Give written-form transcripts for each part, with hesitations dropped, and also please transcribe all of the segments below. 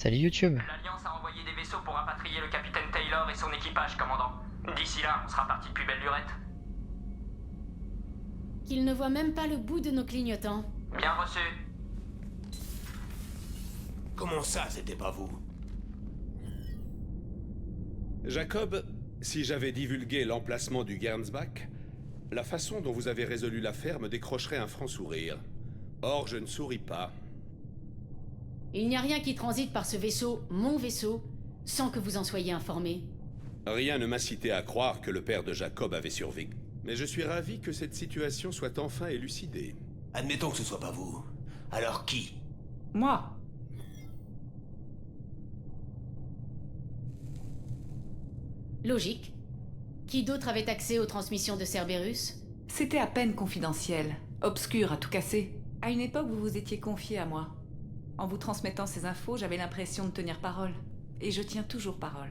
Salut YouTube. L'Alliance a envoyé des vaisseaux pour rapatrier le capitaine Taylor et son équipage, commandant. D'ici là, on sera parti de plus belle lurette. Qu'ils ne voient même pas le bout de nos clignotants. Bien reçu. Comment ça, c'était pas vous? Jacob, si j'avais divulgué l'emplacement du Gernsback, la façon dont vous avez résolu l'affaire me décrocherait un franc sourire. Or, je ne souris pas. Il n'y a rien qui transite par ce vaisseau, mon vaisseau, sans que vous en soyez informés. Rien ne m'incitait à croire que le père de Jacob avait survécu. Mais je suis ravi que cette situation soit enfin élucidée. Admettons que ce soit pas vous. Alors qui? Moi. Logique. Qui d'autre avait accès aux transmissions de Cerberus? C'était à peine confidentiel, obscur à tout casser. À une époque, vous vous étiez confié à moi. En vous transmettant ces infos, j'avais l'impression de tenir parole. Et je tiens toujours parole.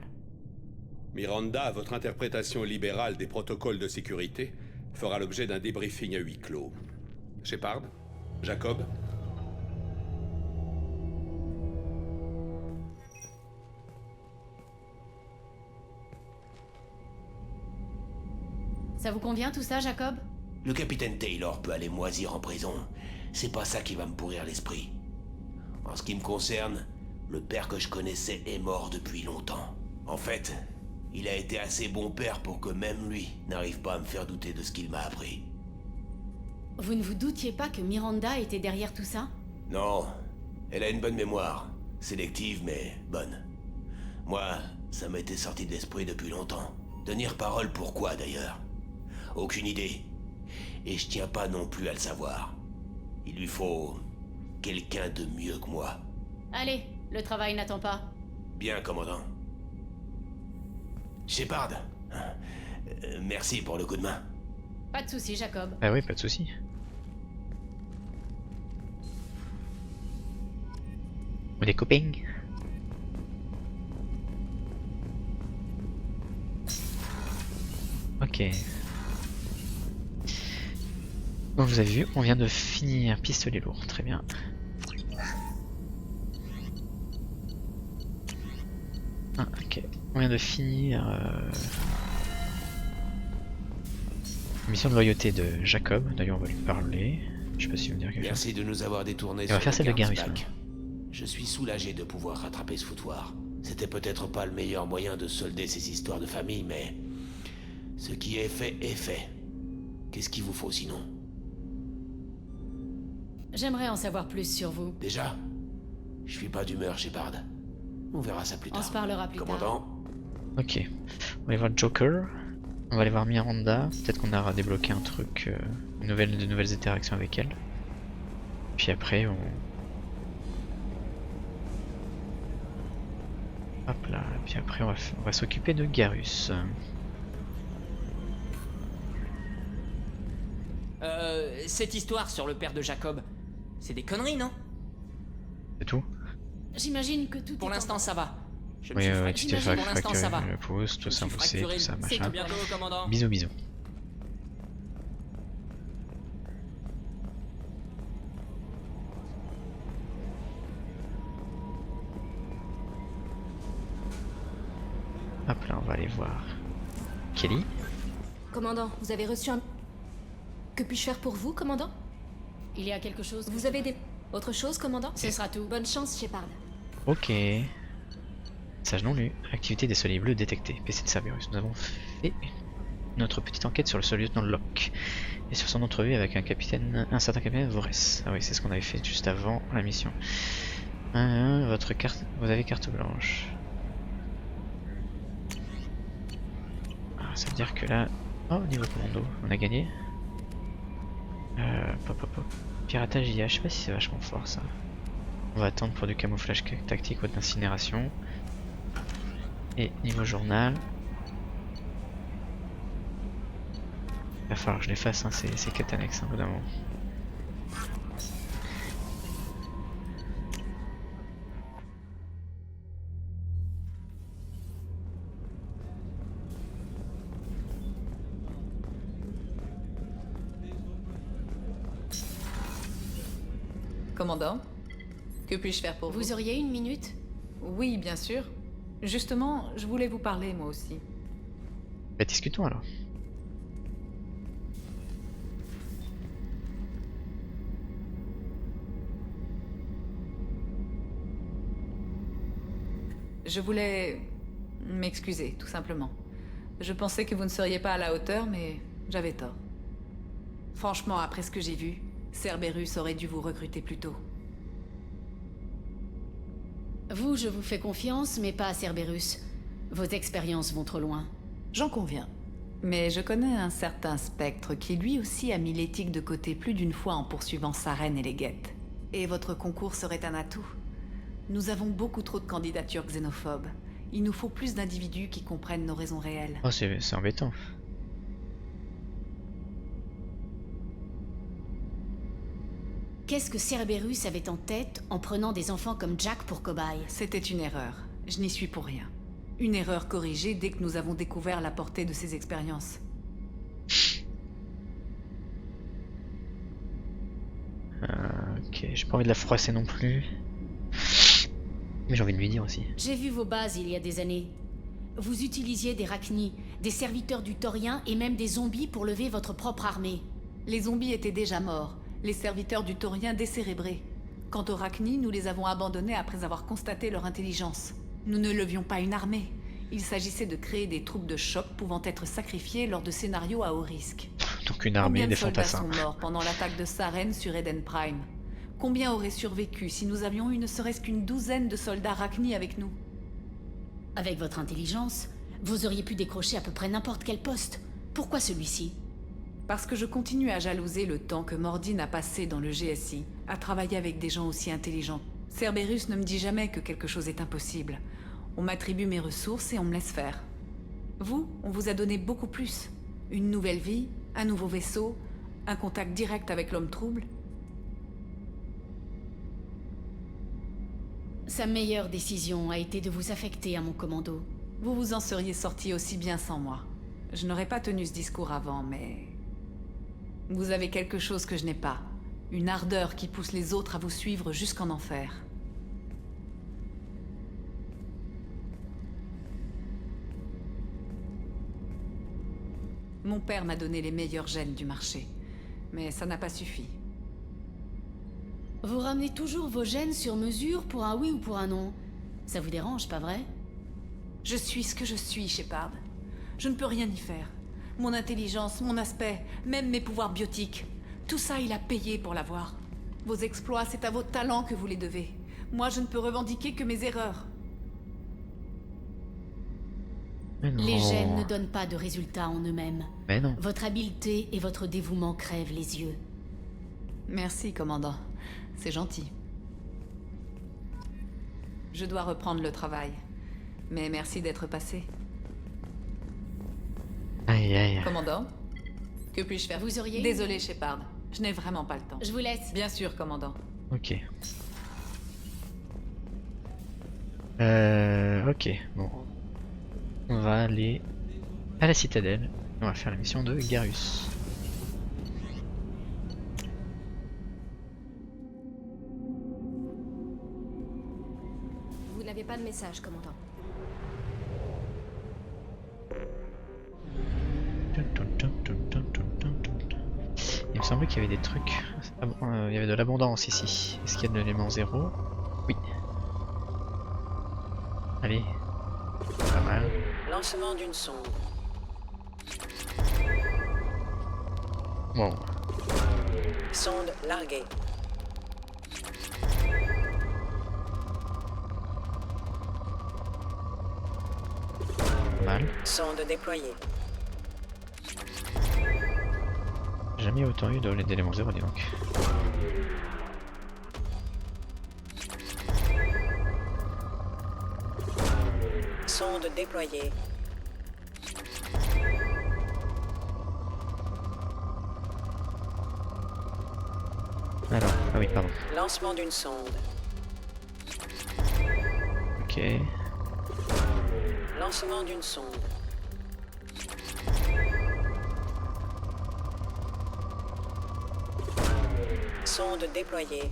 Miranda, votre interprétation libérale des protocoles de sécurité fera l'objet d'un débriefing à huis clos. Shepard? Jacob? Ça vous convient tout ça, Jacob? Le capitaine Taylor peut aller moisir en prison. C'est pas ça qui va me pourrir l'esprit. En ce qui me concerne, le père que je connaissais est mort depuis longtemps. En fait, il a été assez bon père pour que même lui n'arrive pas à me faire douter de ce qu'il m'a appris. Vous ne vous doutiez pas que Miranda était derrière tout ça? Non, elle a une bonne mémoire. Sélective, mais bonne. Moi, ça m'était sorti de l'esprit depuis longtemps. Tenir parole pourquoi, d'ailleurs? Aucune idée. Et je tiens pas non plus à le savoir. Il lui faut quelqu'un de mieux que moi. Allez, le travail n'attend pas. Bien, commandant. Shepard, merci pour le coup de main. Pas de souci, Jacob. Ah oui, pas de souci. On est copains. Ok. Bon, vous avez vu, on vient de finir pistolet lourd, très bien. Ah, ok. On vient de finir mission de loyauté de Jacob, d'ailleurs on va lui parler. Je sais pas si vous me dire quelque chose. Merci de nous avoir détournés Et on va faire celle de Garrus. Je suis soulagé de pouvoir rattraper ce foutoir. C'était peut-être pas le meilleur moyen de solder ces histoires de famille, mais ce qui est fait est fait. Qu'est-ce qu'il vous faut sinon? J'aimerais en savoir plus sur vous. Déjà? Je suis pas d'humeur, Shepard. On verra ça plus tard. On se parlera plus tard. Commandant? Ok. On va aller voir Joker. On va aller voir Miranda. Peut-être qu'on aura débloqué un truc, de nouvelles interactions avec elle. Puis après on... Hop là. Puis après on va s'occuper de Garrus. Cette histoire sur le père de Jacob, c'est des conneries, non? C'est tout? J'imagine que tout Pour est en l'instant, ordre. ça va. Je me Oui, suis tu t'es fracturé, pour l'instant, ça va. fracturé le pouce, tout ça, Je me on suis sait, fracturé tout ça, le- machin. À bientôt, commandant. Bisous, bisous. Hop là, on va aller voir Kelly. Commandant, vous avez reçu un... Que puis-je faire pour vous, commandant? Il y a quelque chose. Vous avez des... Autre chose, commandant? Ce sera tout. Bonne chance, Shepard. Ok. Message non lu. Activité des soleils bleus détectée. PC de Cerberus. Nous avons fait notre petite enquête sur le seul lieutenant Locke et sur son entrevue avec un certain capitaine Vorès. Ah oui, c'est ce qu'on avait fait juste avant la mission. Votre carte, vous avez carte blanche. Ah, ça veut dire que là, oh niveau commando, on a gagné. Pop, pop. Piratage IA, je sais pas si c'est vachement fort ça. On va attendre pour du camouflage tactique ou d'incinération. Et niveau journal, il va falloir que je les fasse, hein, ces quêtes annexes, hein, au bout d'un moment. Commandant, que puis-je faire pour vous? Vous auriez une minute? Oui, bien sûr. Justement, je voulais vous parler, moi aussi. Bah, discutons alors. Je voulais m'excuser, tout simplement. Je pensais que vous ne seriez pas à la hauteur, mais j'avais tort. Franchement, après ce que j'ai vu, Cerberus aurait dû vous recruter plus tôt. Vous, je vous fais confiance, mais pas à Cerberus. Vos expériences vont trop loin. J'en conviens. Mais je connais un certain Spectre qui lui aussi a mis l'éthique de côté plus d'une fois en poursuivant Saren et les guettes. Et votre concours serait un atout. Nous avons beaucoup trop de candidatures xénophobes. Il nous faut plus d'individus qui comprennent nos raisons réelles. Oh, c'est embêtant. Qu'est-ce que Cerberus avait en tête en prenant des enfants comme Jack pour cobaye? C'était une erreur. Je n'y suis pour rien. Une erreur corrigée dès que nous avons découvert la portée de ces expériences. Ok, j'ai pas envie de la froisser non plus. Mais j'ai envie de lui dire aussi. J'ai vu vos bases il y a des années. Vous utilisiez des Rachni, des serviteurs du Taurien et même des zombies pour lever votre propre armée. Les zombies étaient déjà morts, les serviteurs du Taurien décérébrés. Quant aux Rachni, nous les avons abandonnés après avoir constaté leur intelligence. Nous ne levions pas une armée. Il s'agissait de créer des troupes de choc pouvant être sacrifiées lors de scénarios à haut risque. Donc une armée Combien de des soldats fantassins. sont morts pendant l'attaque de Saren sur Eden Prime? Combien auraient survécu si nous avions eu ne serait-ce qu'une douzaine de soldats Rachni avec nous? Avec votre intelligence, vous auriez pu décrocher à peu près n'importe quel poste. Pourquoi celui-ci? Parce que je continue à jalouser le temps que Mordine a passé dans le GSI, à travailler avec des gens aussi intelligents. Cerberus ne me dit jamais que quelque chose est impossible. On m'attribue mes ressources et on me laisse faire. Vous, on vous a donné beaucoup plus. Une nouvelle vie, un nouveau vaisseau, un contact direct avec l'homme trouble. Sa meilleure décision a été de vous affecter à mon commando. Vous vous en seriez sorti aussi bien sans moi. Je n'aurais pas tenu ce discours avant, mais... Vous avez quelque chose que je n'ai pas. Une ardeur qui pousse les autres à vous suivre jusqu'en enfer. Mon père m'a donné les meilleurs gènes du marché. Mais ça n'a pas suffi. Vous ramenez toujours vos gènes sur mesure pour un oui ou pour un non. Ça vous dérange, pas vrai? Je suis ce que je suis, Shepard. Je ne peux rien y faire. Mon intelligence, mon aspect, même mes pouvoirs biotiques. Tout ça, il a payé pour l'avoir. Vos exploits, c'est à vos talents que vous les devez. Moi, je ne peux revendiquer que mes erreurs. Mais non. Les gènes ne donnent pas de résultats en eux-mêmes. Mais non. Votre habileté et votre dévouement crèvent les yeux. Merci, commandant. C'est gentil. Je dois reprendre le travail. Mais merci d'être passé. Aïe aïe. Commandant, que puis-je faire? Vous auriez... Désolé, Shepard. Je n'ai vraiment pas le temps. Je vous laisse. Bien sûr, commandant. Ok. Ok, bon. On va aller à la citadelle. On va faire la mission de Garus. Vous n'avez pas de message, commandant. Il me semblait qu'il y avait des trucs. Ah bon, il y avait de l'abondance ici. Est-ce qu'il y a de l'élément 0? Oui. Allez. Pas mal. Lancement d'une sonde. Wow. Sonde larguée. Pas mal. Sonde déployée. Jamais autant eu d'éléments 0, dis donc. Sonde déployée. Alors, ah oui, pardon. Lancement d'une sonde. Ok. Lancement d'une sonde. Sonde déployée.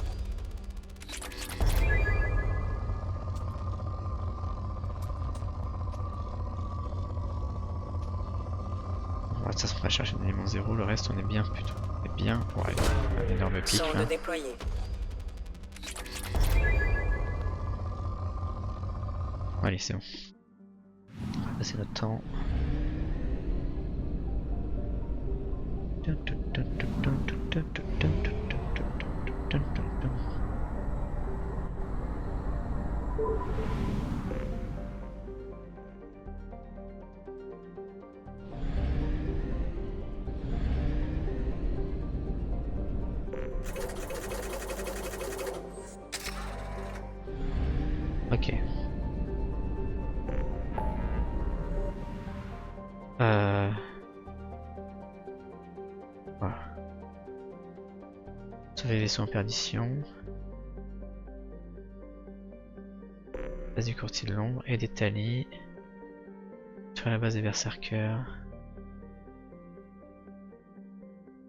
va de toute façon on va chercher un élément 0, le reste on est bien plutôt. On est bien. Ouais, un énorme pic Sonde là. déployée. Allez, c'est bon. On va passer notre temps. Ok. Voilà. Sauver les vaisseaux en perdition. Base du courtier de l'ombre et des talis. Sur la base des berserkers.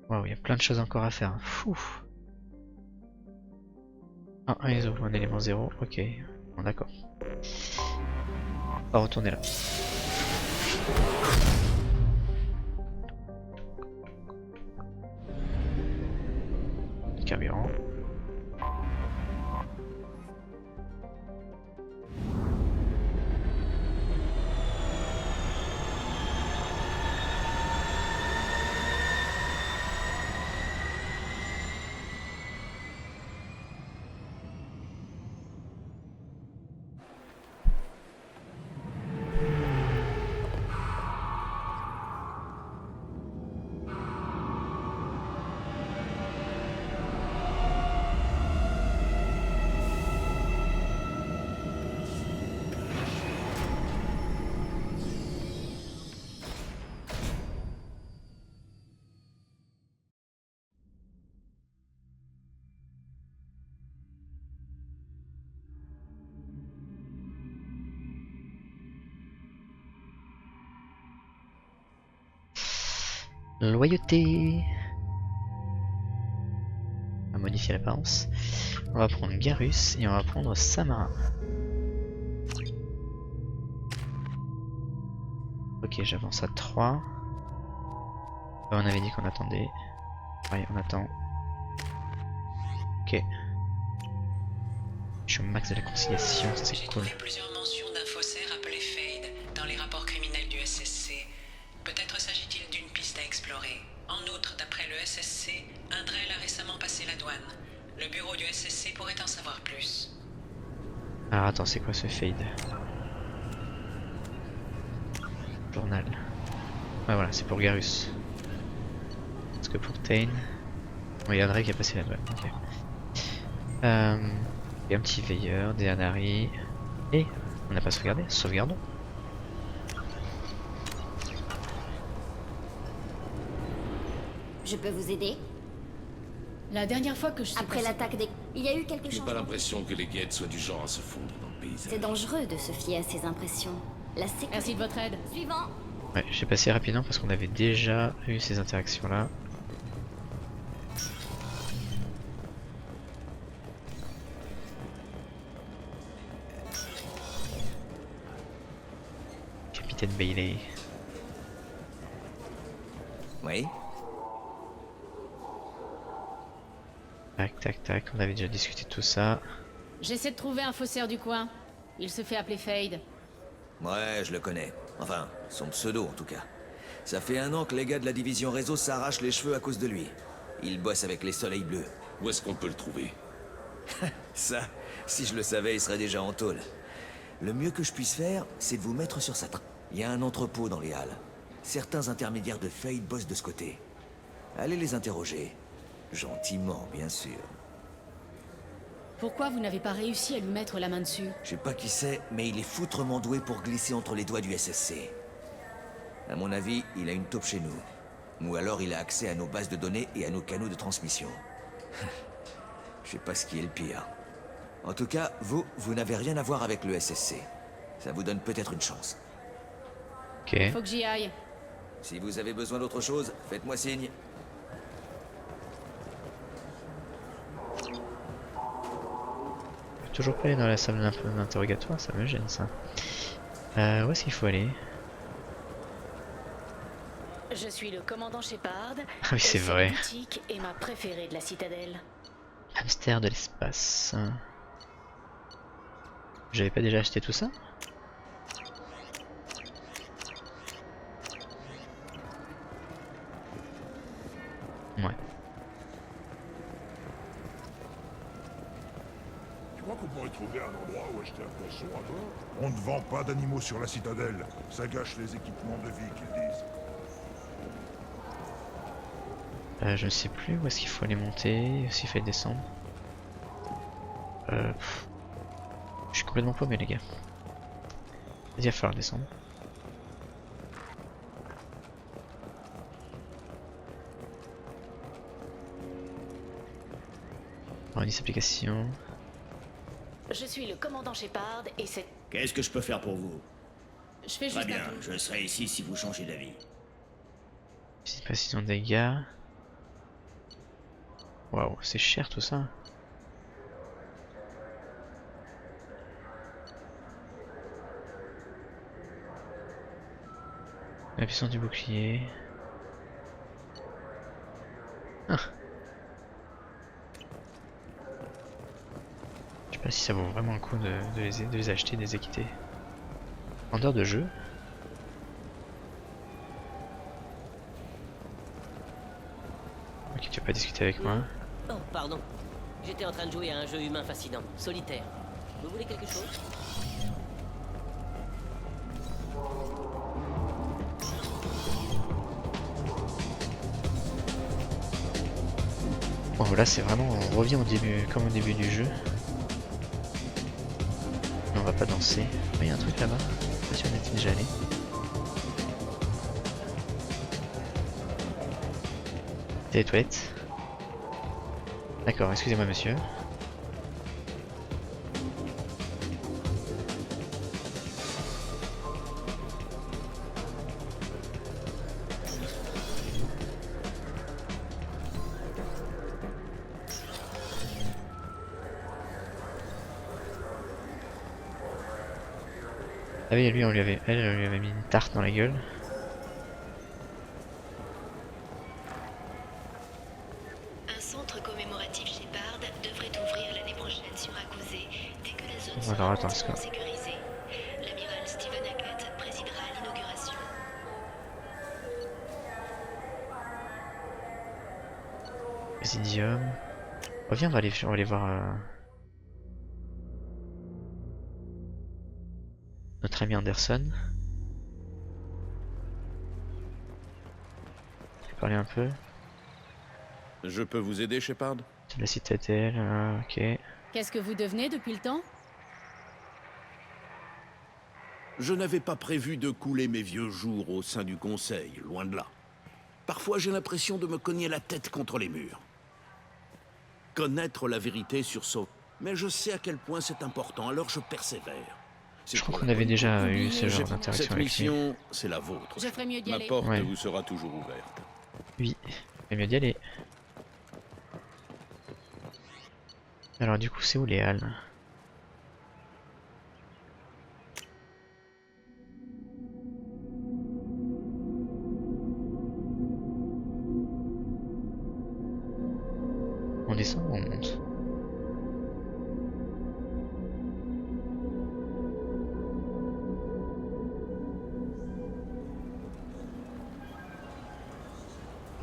Waouh, il y a plein de choses encore à faire. Fou. Ah, un ISO, un élément 0, ok. Bon, d'accord. On va retourner là. Carburant. Loyauté. On va modifier l'apparence. On va prendre Garus et on va prendre Samara. Ok, j'avance à 3. On avait dit qu'on attendait. Ouais, on attend. Ok. Je suis au max de la conciliation, ça c'est J'ai cool. trouvé plusieurs mentions d'un faussaire appelé Fade dans les rapports criminels du SSC. Peut-être s'agit-il d'une piste à explorer. En outre, d'après le SSC, Indrel a récemment passé la douane. Le bureau du SSC pourrait en savoir plus. Alors attends, c'est quoi ce fade? Journal. Ouais voilà, c'est pour Garus. Parce que pour Tain... Bon, il y a André qui a passé la douane, ok. Et un petit veilleur, des Anari... Et on n'a pas sauvegardé, sauvegardons. Je peux vous aider? La dernière fois que je suis Après passée- l'attaque des... Il y a eu quelque J'ai chose... pas l'impression que les guettes soient du genre à se fondre dans le paysage. C'est dangereux de se fier à ses impressions. La sécurité... Merci de votre aide. Suivant. Ouais, j'ai passé rapidement parce qu'on avait déjà eu ces interactions là. Capitaine Bailey. Oui. Tac tac tac, on avait déjà discuté de tout ça. J'essaie de trouver un faussaire du coin. Il se fait appeler Fade. Ouais, je le connais. Enfin, son pseudo en tout cas. Ça fait 1 an que les gars de la division réseau s'arrachent les cheveux à cause de lui. Il bosse avec les Soleils Bleus. Où est-ce qu'on peut le trouver? Ça, si je le savais, il serait déjà en tôle. Le mieux que je puisse faire, c'est de vous mettre sur sa trace. Il y a un entrepôt dans les halles. Certains intermédiaires de Fade bossent de ce côté. Allez les interroger. Gentiment, bien sûr. Pourquoi vous n'avez pas réussi à lui mettre la main dessus? Je sais pas qui c'est, mais il est foutrement doué pour glisser entre les doigts du SSC. À mon avis, il a une taupe chez nous. Ou alors il a accès à nos bases de données et à nos canaux de transmission. Je sais pas ce qui est le pire. En tout cas, vous n'avez rien à voir avec le SSC. Ça vous donne peut-être une chance. Ok. Faut que j'y aille. Si vous avez besoin d'autre chose, faites-moi signe. Toujours pas aller dans la salle d'interrogatoire, ça me gêne ça. Où est-ce qu'il faut aller? Je suis le commandant Shepard. Ah oui, c'est vrai. Cette boutique est ma préférée de la citadelle. Hamster de l'espace. J'avais pas déjà acheté tout ça? Ouais. Tu crois qu'on pourrait trouver un endroit où acheter un poisson à bord? On ne vend pas d'animaux sur la citadelle. Ça gâche les équipements de vie qu'ils disent. Je ne sais plus où est-ce qu'il faut aller monter, s'il faut descendre. Je suis complètement paumé les gars. Il va falloir descendre. Organisme application. Je suis le commandant Shepard et c'est... Qu'est-ce que je peux faire pour vous? Je fais Très juste bien, un tour. je serai ici si vous changez d'avis. Petite précision de dégâts. Waouh, c'est cher tout ça. La puissance du bouclier. Ah. Je sais pas si ça vaut vraiment le coup de les acheter, de les équiper. En dehors de jeu. Ok, tu vas pas discuter avec moi. Oh, pardon. J'étais en train de jouer à un jeu humain fascinant, solitaire. Vous voulez quelque chose? Bon voilà, c'est vraiment, on revient au début, comme au début du jeu. Mais on va pas danser. Il y a un truc là-bas. Je sais pas si on était déjà allé. C'est les toilettes. D'accord, excusez-moi monsieur. Ah oui, lui on lui avait, elle lui avait mis une tarte dans la gueule. Un centre commémoratif Shepard devrait ouvrir l'année prochaine sur Akuzé, dès que la zone Alors sera attends, entièrement sécurisée. L'amiral Stephen Hackett présidera l'inauguration. Présidium. Oh viens, on va aller voir notre ami Anderson. Je vais parler un peu. Je peux vous aider, Shepard? De la citadelle, ok. Qu'est-ce que vous devenez depuis le temps? Je n'avais pas prévu de couler mes vieux jours au sein du Conseil, loin de là. Parfois, j'ai l'impression de me cogner la tête contre les murs. Connaître la vérité sur ça. Mais je sais à quel point c'est important, alors je persévère. Je crois qu'on avait déjà eu ce genre d'interaction Cette avec lui. mission, c'est la vôtre. Je ferais mieux d'y Ma aller. porte Ouais. vous sera toujours ouverte. Oui, il mieux d'y aller. Alors du coup, c'est où les halles? On descend ou on monte?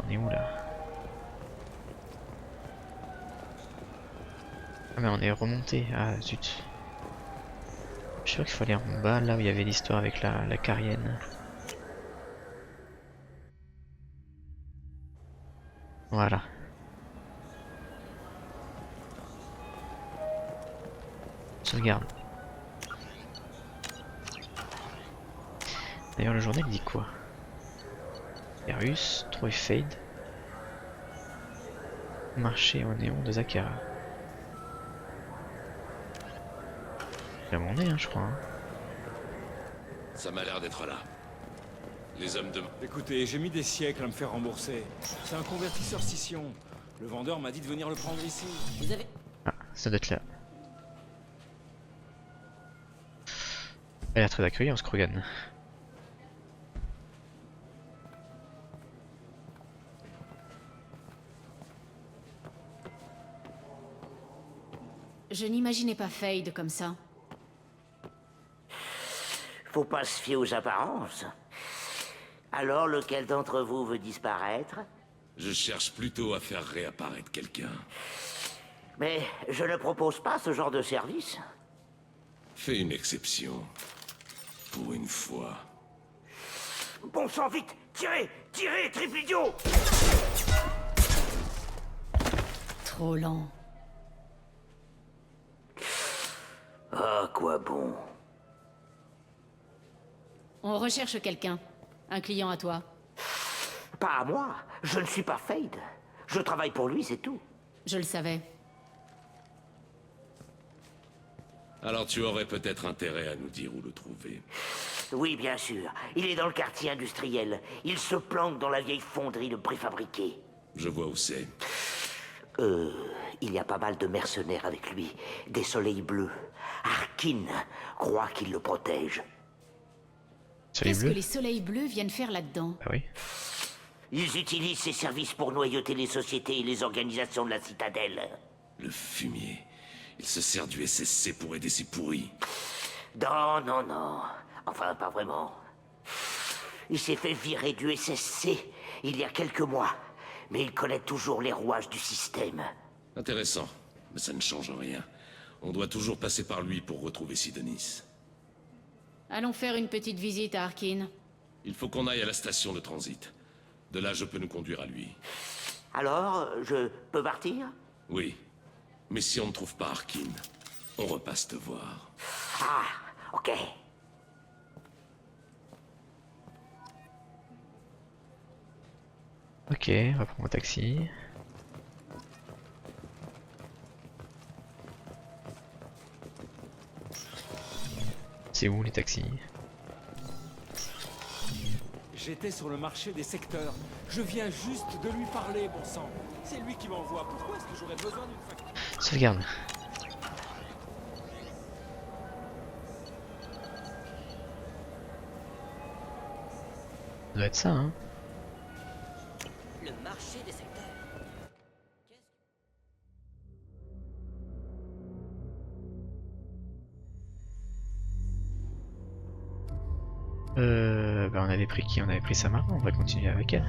On est où là? Ah mais on est remonté, ah zut. Je suis sûr qu'il faut aller en bas, là où il y avait l'histoire avec la Carienne. Voilà. Sauvegarde. D'ailleurs le journal dit quoi? Erus, trouver Fade. Marché au néon de Zakara. Là où on est, hein, je crois. Hein. Ça m'a l'air d'être là. Les hommes de... Écoutez, j'ai mis des siècles à me faire rembourser. C'est un convertisseur scission. Le vendeur m'a dit de venir le prendre ici. Vous avez... Ah, ça doit être là. Elle a l'air très accueillant, ce Krogan. Je n'imaginais pas Fade comme ça. Faut pas se fier aux apparences. Alors, lequel d'entre vous veut disparaître? Je cherche plutôt à faire réapparaître quelqu'un. Mais je ne propose pas ce genre de service. Fais une exception. Pour une fois. Bon sang, vite! Tirez! Tirez, triple idiot! Trop lent. Ah, quoi bon? On recherche quelqu'un. Un client à toi. Pas à moi. Je ne suis pas Fade. Je travaille pour lui, c'est tout. Je le savais. Alors tu aurais peut-être intérêt à nous dire où le trouver. Oui, bien sûr. Il est dans le quartier industriel. Il se planque dans la vieille fonderie de préfabriqués. Je vois où c'est. Il y a pas mal de mercenaires avec lui. Des soleils bleus. Harkin croit qu'il le protège. Qu'est-ce que les soleils bleus viennent faire là-dedans? Ah oui. Ils utilisent ces services pour noyauter les sociétés et les organisations de la citadelle. Le fumier. Il se sert du SSC pour aider ses pourris. Non, non, non. Enfin, pas vraiment. Il s'est fait virer du SSC il y a quelques mois. Mais il connaît toujours les rouages du système. Intéressant. Mais ça ne change rien. On doit toujours passer par lui pour retrouver Sidonis. Allons faire une petite visite à Harkin. Il faut qu'on aille à la station de transit. De là, je peux nous conduire à lui. Alors, je peux partir? Oui. Mais si on ne trouve pas Harkin, on repasse te voir. Ah, ok. Ok, on va prendre un taxi. C'est où les taxis? J'étais sur le marché des secteurs. Je viens juste de lui parler, bon sang. C'est lui qui m'envoie. Pourquoi est-ce que j'aurais besoin d'une facture? Sauvegarde. Ça doit être ça, hein. Le marché des secteurs. Bah on avait pris qui? On avait pris Samara, on va continuer avec elle.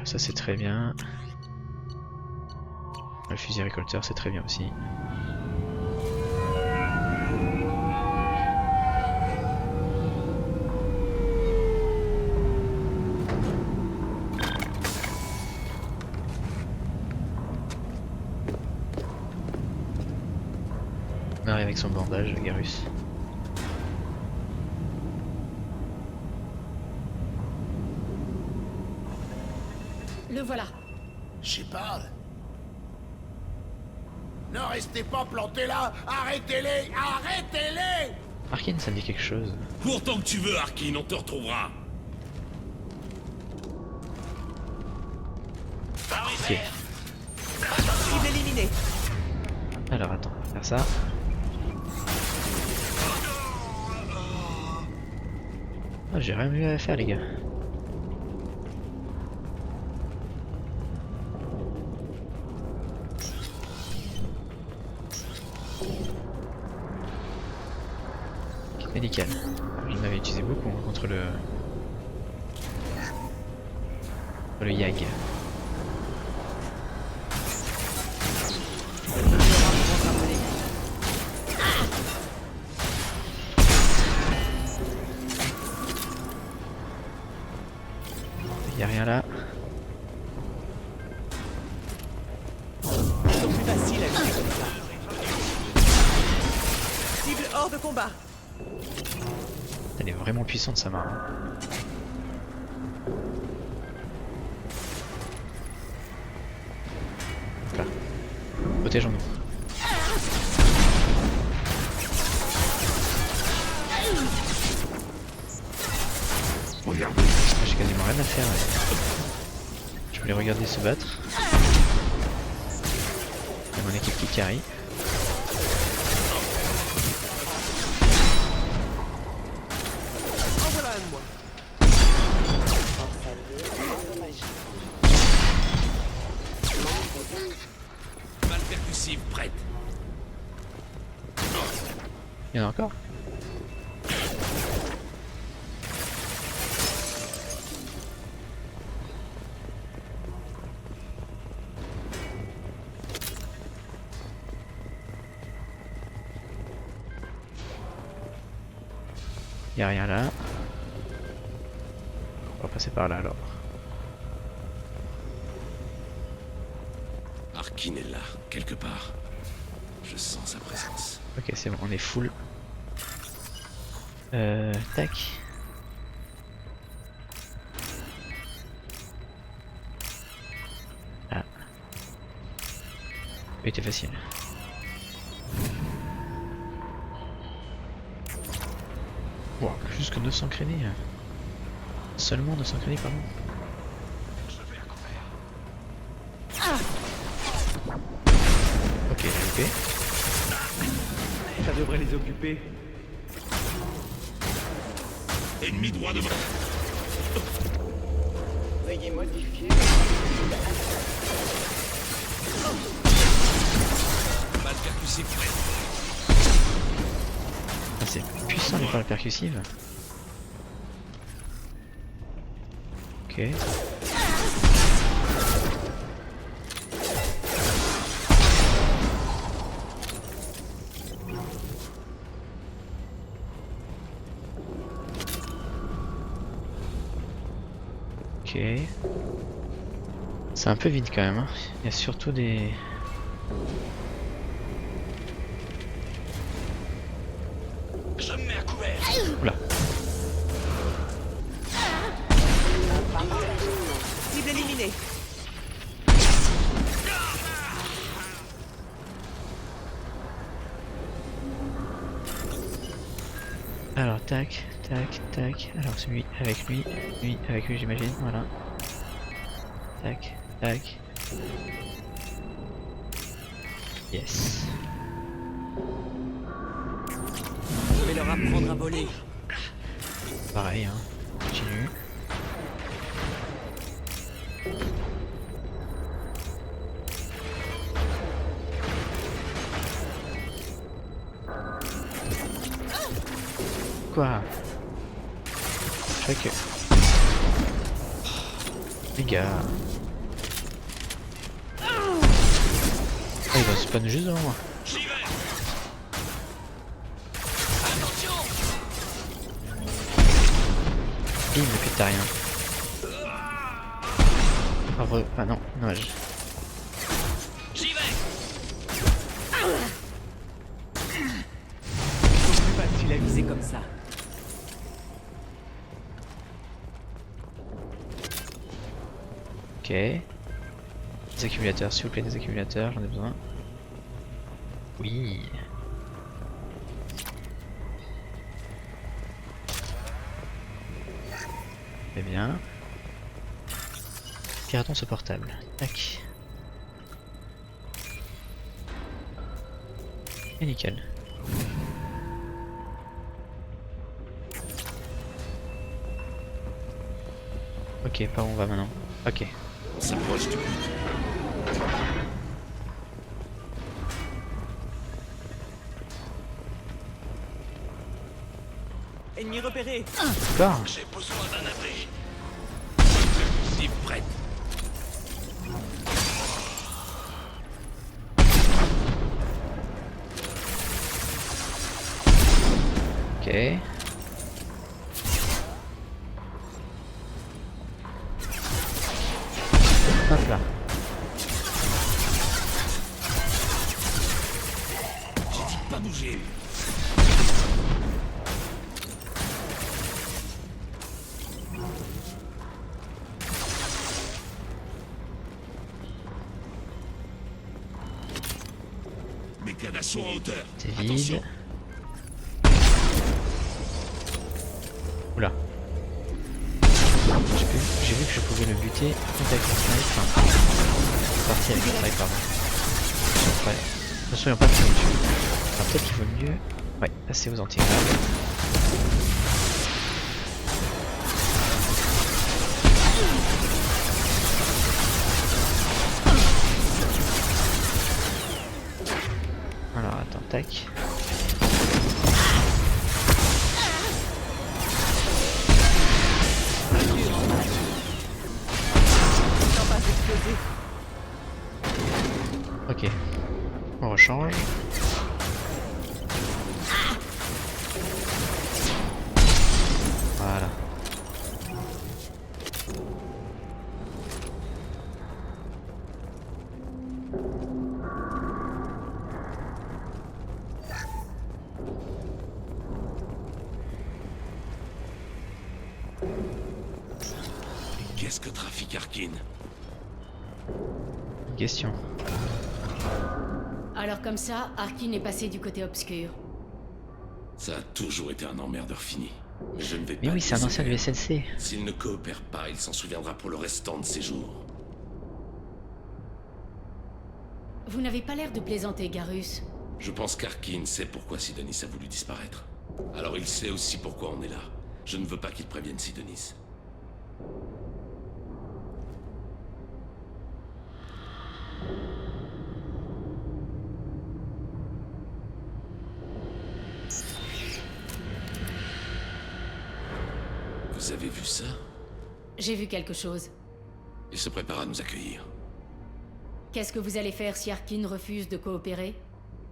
Ça c'est très bien. Le fusil récolteur c'est très bien aussi. On arrive avec son bandage, Garus. Le voilà. Shepard? Ne restez pas plantés là! Arrêtez-les! Arrêtez-les! Harkin, ça me dit quelque chose. Pourtant que tu veux, Harkin, on te retrouvera. Ok. Cible éliminée. Alors attends, on va faire ça. Ah, j'ai rien mieux à faire les gars. Kit médical. J'en avais utilisé beaucoup hein, contre le YAG. Y'a rien là. Ils sont plus faciles à lutter comme ça. Cible hors de combat. Elle est vraiment puissante Samara. Là. Protégeons-nous. J'ai quasiment rien à faire. Ouais. Je voulais regarder se battre. Il y a mon équipe qui carry. En voilà un de moi. percussive prête. Il y en a encore? Il n'y a rien là. On va passer par là alors. Arkin est là, quelque part. Je sens sa présence. Ok, c'est bon, on est full. Tac. Ah. C'était facile. Wow, plus que 900 crédits. Seulement 900 crédits, pardon. Ok, j'ai loupé. Ça devrait les occuper. Ennemi droit devant. Veuillez modifier. Balle percussive prête. Ah, c'est puissant les balles percussives. Ok. Ok. C'est un peu vide quand même. Hein. Il y a surtout des... Je me mets à couvert. Oula. Cible éliminée. Alors tac, tac, tac. Alors celui avec lui j'imagine, voilà. Tac, tac. Yes. Je vais leur apprendre à voler. Pareil, hein. Continue. Quoi? Je crois que... Les gars... Oh, il va spawn juste devant moi. Il me pète à rien. Ah non, dommage. J'y vais. C'est plus facile à viser comme ça. Ok. Des accumulateurs, s'il vous plaît, des accumulateurs, j'en ai besoin. Oui. Très bien. Gardons ce portable. Tac. Et nickel. Ok, par où on va maintenant? Ok. On s'approche du but. Ennemi repéré. D'accord. J'ai besoin d'un abri. Percussive prête. Ok. Hop là. J'ai dit pas bouger. Méga d'assaut en hauteur. C'est vide. Oula. J'ai vu que je pouvais le buter avec le snipe. Enfin, parti avec le snipe, pardon. Ouais. Ne soyons pas trop dessus. Alors peut-être qu'il vaut mieux... Ouais, passer aux antigraves. tac. Ok, on rechange. Voilà. Qu'est-ce que trafique Harkin? Question. Alors comme ça, Harkin est passé du côté obscur. Ça a toujours été un emmerdeur fini. Mais je ne vais pas... Mais oui, c'est un ancien du SLC. S'il ne coopère pas, il s'en souviendra pour le restant de ses jours. Vous n'avez pas l'air de plaisanter, Garrus. Je pense qu'Harkin sait pourquoi Sidonis a voulu disparaître. Alors il sait aussi pourquoi on est là. Je ne veux pas qu'il prévienne Sidonis. Vous avez vu ça? J'ai vu quelque chose. Il se prépare à nous accueillir. Qu'est-ce que vous allez faire si Harkin refuse de coopérer?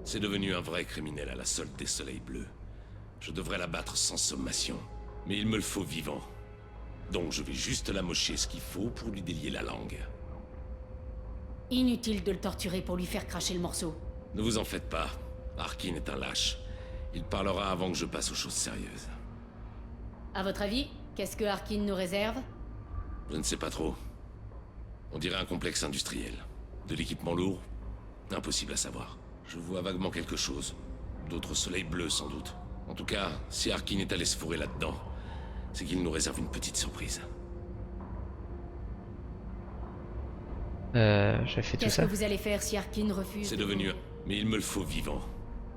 C'est devenu un vrai criminel à la solde des Soleils Bleus. Je devrais l'abattre sans sommation, mais il me le faut vivant. Donc je vais juste l'amocher ce qu'il faut pour lui délier la langue. Inutile de le torturer pour lui faire cracher le morceau. Ne vous en faites pas. Harkin est un lâche. Il parlera avant que je passe aux choses sérieuses. À votre avis, qu'est-ce que Harkin nous réserve? Je ne sais pas trop. On dirait un complexe industriel. De l'équipement lourd? Impossible à savoir. Je vois vaguement quelque chose. D'autres soleils bleus, sans doute. En tout cas, si Harkin est allé se fourrer là-dedans, c'est qu'il nous réserve une petite surprise. J'ai fait tout Qu'est-ce ça. que vous allez faire si Harkin refuse? C'est devenu... Mais il me le faut vivant.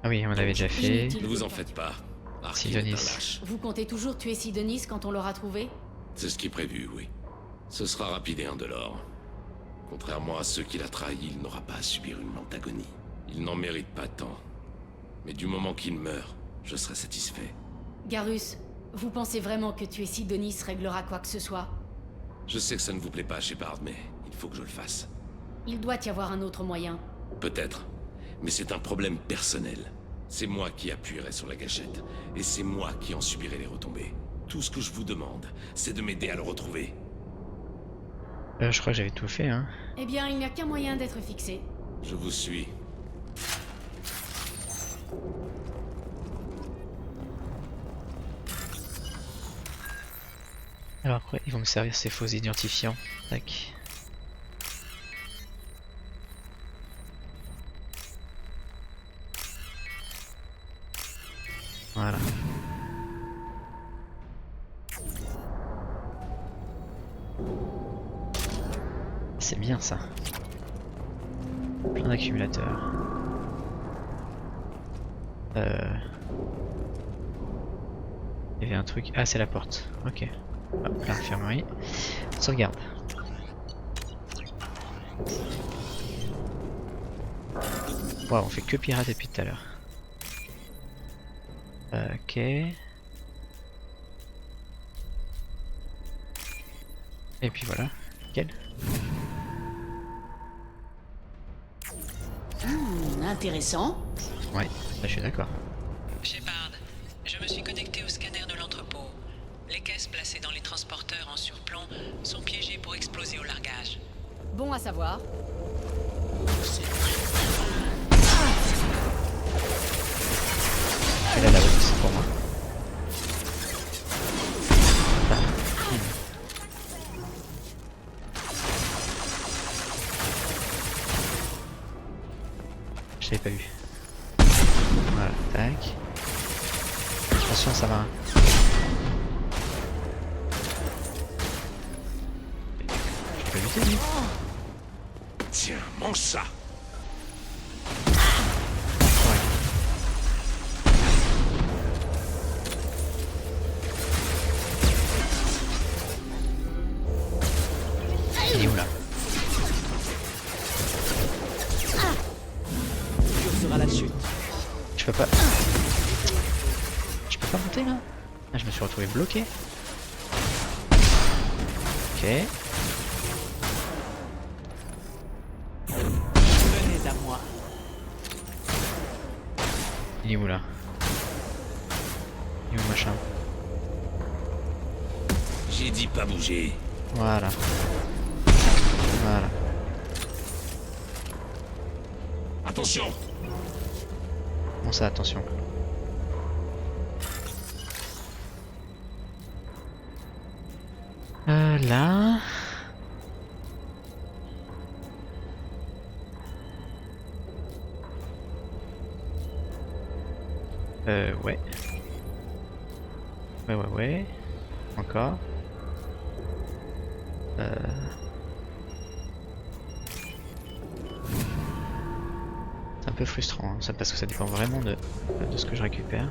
Ah oui, on avait déjà fait. Ne vous en faites pas. Harkin Sidonis. est un lâche. Vous comptez toujours tuer Sidonis quand on l'aura trouvé? C'est ce qui est prévu, oui. Ce sera rapide et indolore. Contrairement à ceux qu'il a trahis, il n'aura pas à subir une lente agonie. Il n'en mérite pas tant. Mais du moment qu'il meurt, je serai satisfait. Garrus, vous pensez vraiment que tuer Sidonis réglera quoi que ce soit? Je sais que ça ne vous plaît pas, Shepard, mais il faut que je le fasse. Il doit y avoir un autre moyen. Peut-être. Mais c'est un problème personnel. C'est moi qui appuierai sur la gâchette. Et c'est moi qui en subirai les retombées. Tout ce que je vous demande, c'est de m'aider à le retrouver. Je crois que j'avais tout fait, hein. Eh bien, il n'y a qu'un moyen d'être fixé. Je vous suis. Alors après, ils vont me servir ces faux identifiants. Tac. Voilà. C'est bien ça. Plein d'accumulateurs. Il y avait un truc. Ah, c'est la porte. Ok. Hop, l'infirmerie. Sauvegarde. Wow, on fait que pirater depuis tout à l'heure. Ok. Et puis voilà. Nickel. Intéressant. Ouais, là, je suis d'accord. Shepard, je me suis connecté au scanner de l'entrepôt. Les caisses placées dans les transporteurs en surplomb sont piégées pour exploser au largage. Bon à savoir. Et là, la route, c'est pour moi. Je l'avais pas vu. Voilà, tac. Attention, ça va. Je peux lutter, lui. Tiens, mange ça. Il est où là? Où sera la chute? peux pas... Je peux pas monter là? Ah, je me suis retrouvé bloqué. Ok. Venez à moi. Il est où là? Il est où machin? J'ai dit pas bouger. Voilà. Voilà. Attention! Bon ça, attention. Là... Ouais. Ouais. Encore. C'est un peu frustrant, hein, ça, parce que ça dépend vraiment de ce que je récupère.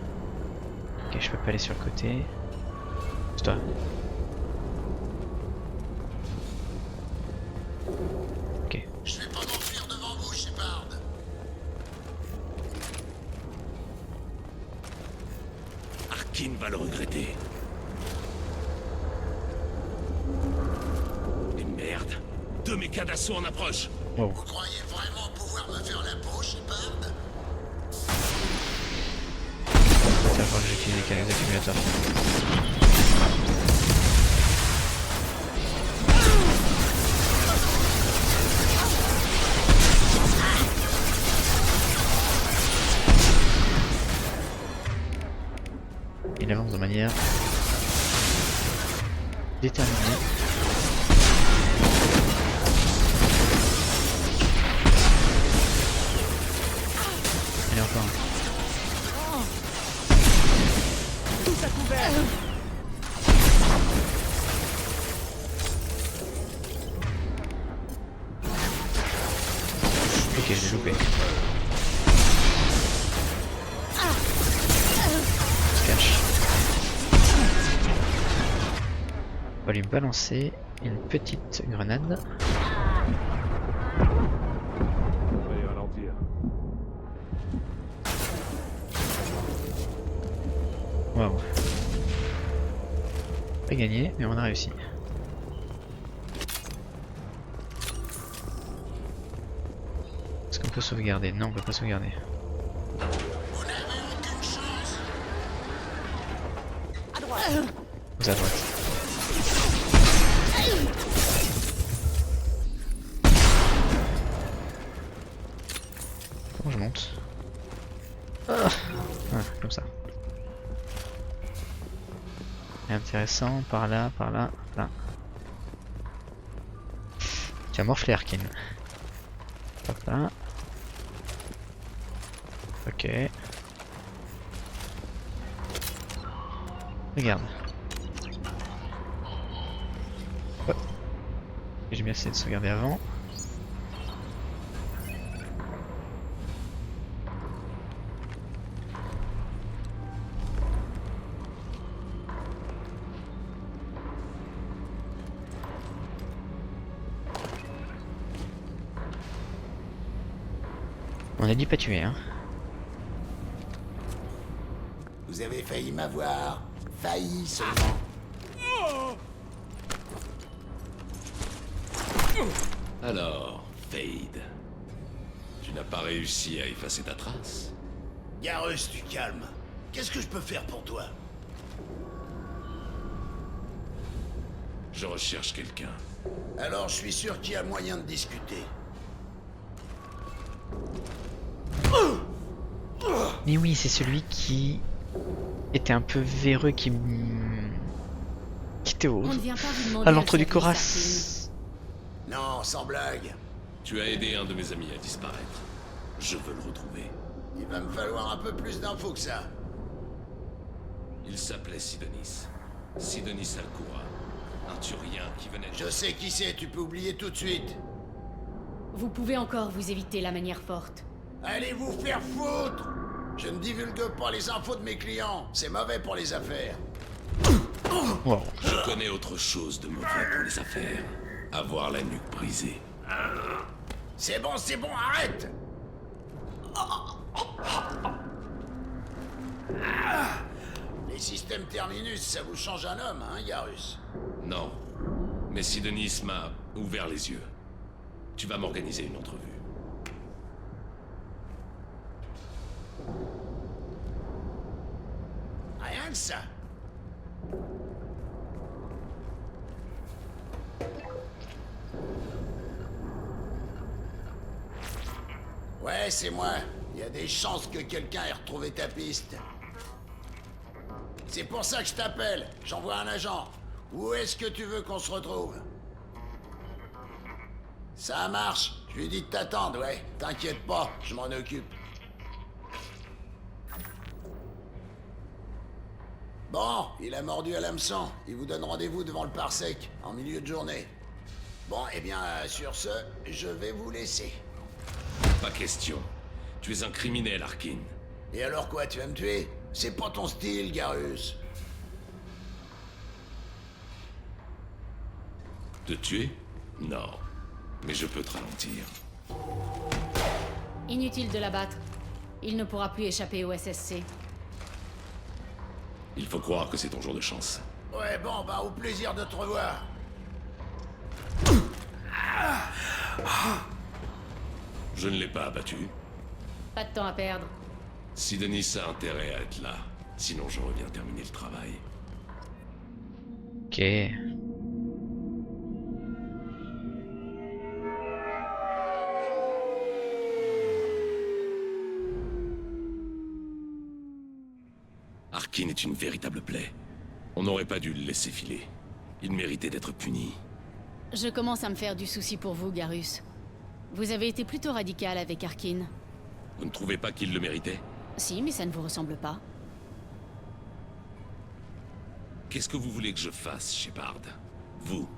Ok, je peux pas aller sur le côté. C'est toi. Ok. Je vais pas m'enfuir devant vous, Shepard. Arkin va le regretter. Et merde, 2 mécas d'assaut en approche. Wow. Vous croyez vraiment pouvoir me faire la peau, Shepard? Ça va que j'utilise les accumulateurs. Il avance de manière déterminée. Allez, encore un. Tout à couvert. Ok, je l'ai loupé. On va lui balancer une petite grenade. Allez, ralentir. Waouh. Pas gagné, mais on a réussi. Est-ce qu'on peut sauvegarder? Non, on peut pas sauvegarder. Vous à droite. Comment je monte? Ah, comme ça. C'est intéressant, par là, là. Tu as morflé Arkin. Hop là. Ok. Regarde. Oh. J'ai bien essayé de sauvegarder avant. On a dit pas tuer, hein. Vous avez failli m'avoir. Failli seulement. Alors, Fade, tu n'as pas réussi à effacer ta trace? Garrus, tu calmes. Qu'est-ce que je peux faire pour toi? Je recherche quelqu'un. Alors, je suis sûr qu'il y a moyen de discuter. Mais oui, c'est celui qui était un peu véreux, qui était à l'entrée du Coras. Non, sans blague. Tu as aidé un de mes amis à disparaître. Je veux le retrouver. Il va me falloir un peu plus d'infos que ça. Il s'appelait Sidonis. Sidonis Alcoura. Un Turien qui venait... Je sais qui c'est, tu peux oublier tout de suite. Vous pouvez encore vous éviter la manière forte. Allez vous faire foutre! Je ne divulgue pas les infos de mes clients, c'est mauvais pour les affaires. Wow. Je connais autre chose de mauvais pour les affaires. Avoir la nuque brisée. C'est bon, arrête! Idem terminus, ça vous change un homme, hein, Garus? Non. Mais Sidonis m'a ouvert les yeux. Tu vas m'organiser une entrevue. Rien que ça. Ouais, c'est moi. Il y a des chances que quelqu'un ait retrouvé ta piste. C'est pour ça que je t'appelle. J'envoie un agent. Où est-ce que tu veux qu'on se retrouve? Ça marche. Je lui dis de t'attendre, ouais. T'inquiète pas, je m'en occupe. Bon, il a mordu à l'hameçon. Il vous donne rendez-vous devant le parsec, en milieu de journée. Bon, eh bien, sur ce, je vais vous laisser. Pas question. Tu es un criminel, Arkin. Et alors quoi, tu vas me tuer? C'est pas ton style, Garus. Te tuer? Non. Mais je peux te ralentir. Inutile de l'abattre. Il ne pourra plus échapper au SSC. Il faut croire que c'est ton jour de chance. Ouais, bon, bah, au plaisir de te revoir. Je ne l'ai pas abattu. Pas de temps à perdre. Sidonis a intérêt à être là. Sinon, je reviens terminer le travail. Ok. Arkin est une véritable plaie. On n'aurait pas dû le laisser filer. Il méritait d'être puni. Je commence à me faire du souci pour vous, Garus. Vous avez été plutôt radical avec Arkin. Vous ne trouvez pas qu'il le méritait? Si, mais ça ne vous ressemble pas. Qu'est-ce que vous voulez que je fasse, Shepard? Vous,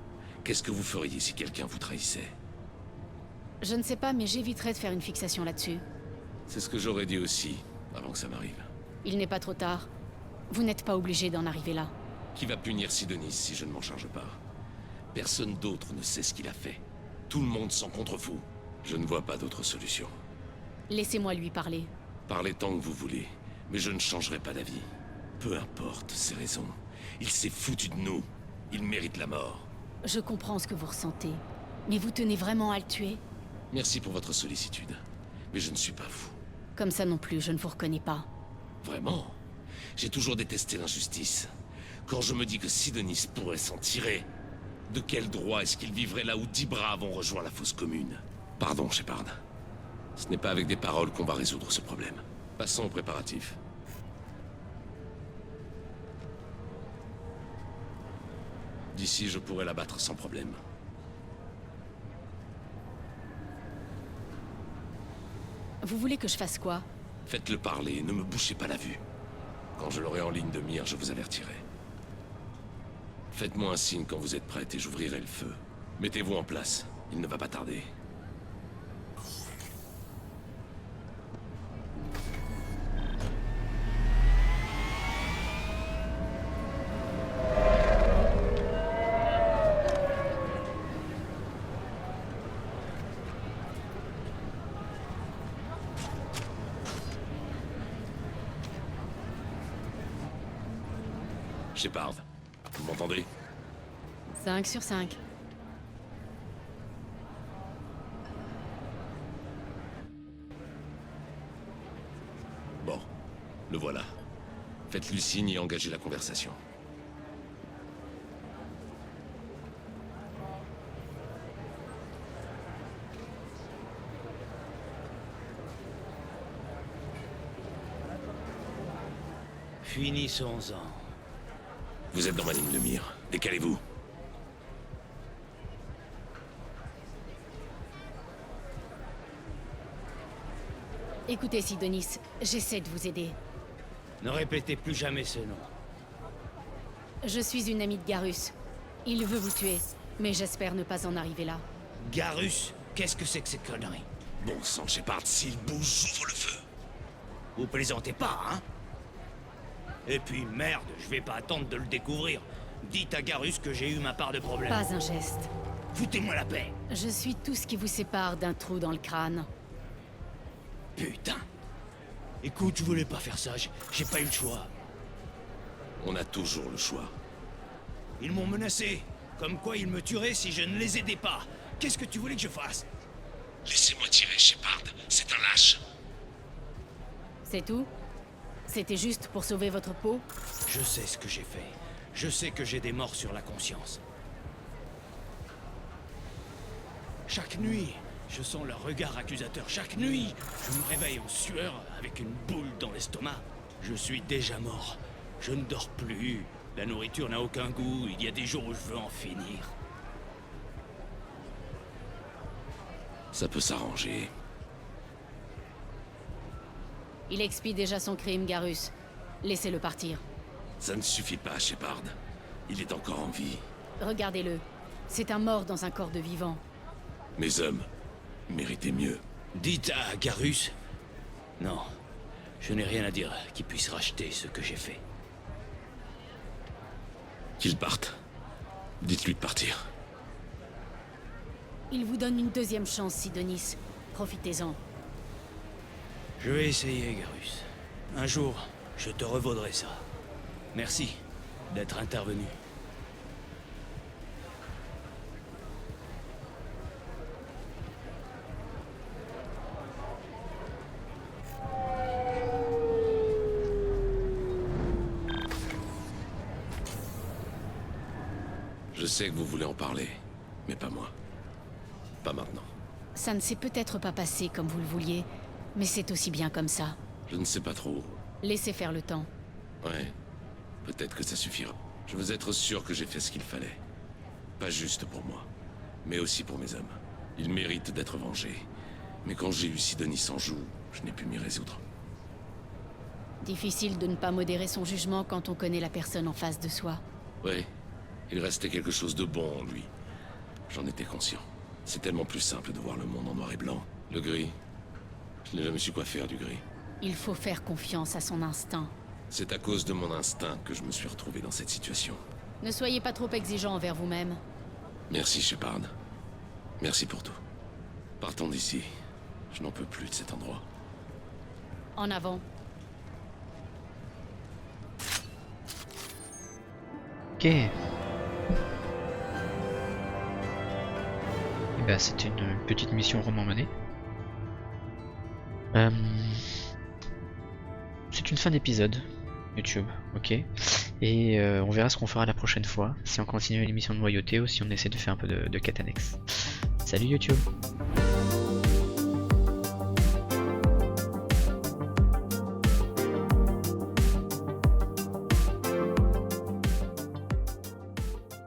qu'est-ce que vous feriez si quelqu'un vous trahissait? Je ne sais pas, mais j'éviterai de faire une fixation là-dessus. C'est ce que j'aurais dit aussi, avant que ça m'arrive. Il n'est pas trop tard. Vous n'êtes pas obligé d'en arriver là. Qui va punir Sidonis si je ne m'en charge pas? Personne d'autre ne sait ce qu'il a fait. Tout le monde s'en contrefout. Je ne vois pas d'autre solution. Laissez-moi lui parler. Parlez tant que vous voulez, mais je ne changerai pas d'avis. Peu importe ses raisons. Il s'est foutu de nous. Il mérite la mort. Je comprends ce que vous ressentez. Mais vous tenez vraiment à le tuer? Merci pour votre sollicitude. Mais je ne suis pas vous. Comme ça non plus, je ne vous reconnais pas. Vraiment? J'ai toujours détesté l'injustice. Quand je me dis que Sidonis pourrait s'en tirer, de quel droit est-ce qu'il vivrait là où 10 braves ont rejoint la fosse commune? Pardon, Shepard. Ce n'est pas avec des paroles qu'on va résoudre ce problème. Passons aux préparatifs. D'ici, je pourrais l'abattre sans problème. Vous voulez que je fasse quoi? Faites-le parler, ne me bouchez pas la vue. Quand je l'aurai en ligne de mire, je vous avertirai. Faites-moi un signe quand vous êtes prête et j'ouvrirai le feu. Mettez-vous en place, il ne va pas tarder. Shepard, vous m'entendez? 5 sur 5. Bon, le voilà. Faites-lui signe et engagez la conversation. Finissons-en. Vous êtes dans ma ligne de mire. Décalez-vous. Écoutez, Sidonis, j'essaie de vous aider. Ne répétez plus jamais ce nom. Je suis une amie de Garus. Il veut vous tuer, mais j'espère ne pas en arriver là. Garus? Qu'est-ce que c'est que ces conneries? Bon sang, Shepard, s'il bouge, j'ouvre le feu. Vous plaisantez pas, hein? Et puis merde, je vais pas attendre de le découvrir. Dites à Garus que j'ai eu ma part de problème. Pas un geste. Foutez-moi la paix. Je suis tout ce qui vous sépare d'un trou dans le crâne. Putain. Écoute, je voulais pas faire ça, j'ai pas eu le choix. On a toujours le choix. Ils m'ont menacé. Comme quoi ils me tueraient si je ne les aidais pas. Qu'est-ce que tu voulais que je fasse? Laissez-moi tirer, Shepard. C'est un lâche. C'est tout? C'était juste pour sauver votre peau? Je sais ce que j'ai fait. Je sais que j'ai des morts sur la conscience. Chaque nuit, je sens leur regard accusateur. Chaque nuit, je me réveille en sueur avec une boule dans l'estomac. Je suis déjà mort. Je ne dors plus. La nourriture n'a aucun goût. Il y a des jours où je veux en finir. Ça peut s'arranger. Il expie déjà son crime, Garrus. Laissez-le partir. Ça ne suffit pas, Shepard. Il est encore en vie. Regardez-le. C'est un mort dans un corps de vivant. Mes hommes méritaient mieux. Dites à Garrus... Non. Je n'ai rien à dire qui puisse racheter ce que j'ai fait. Qu'il parte. Dites-lui de partir. Il vous donne une deuxième chance, Sidonis. Profitez-en. Je vais essayer, Garrus. Un jour, je te revaudrai ça. Merci d'être intervenu. Je sais que vous voulez en parler, mais pas moi. Pas maintenant. Ça ne s'est peut-être pas passé comme vous le vouliez, mais c'est aussi bien comme ça. Je ne sais pas trop. Laissez faire le temps. Ouais, peut-être que ça suffira. Je veux être sûr que j'ai fait ce qu'il fallait. Pas juste pour moi, mais aussi pour mes hommes. Ils méritent d'être vengés. Mais quand j'ai eu Sidonis en joue, je n'ai pu m'y résoudre. Difficile de ne pas modérer son jugement quand on connaît la personne en face de soi. Ouais, il restait quelque chose de bon en lui. J'en étais conscient. C'est tellement plus simple de voir le monde en noir et blanc. Le gris, je n'ai jamais su quoi faire du gris. Il faut faire confiance à son instinct. C'est à cause de mon instinct que je me suis retrouvé dans cette situation. Ne soyez pas trop exigeant envers vous-même. Merci, Shepard. Merci pour tout. Partons d'ici. Je n'en peux plus de cet endroit. En avant. Ok. Eh ben, c'était une petite mission rondement menée. C'est une fin d'épisode YouTube, ok. Et on verra ce qu'on fera la prochaine fois, si on continue l'émission de loyauté ou si on essaie de faire un peu de quête annexe. Salut YouTube.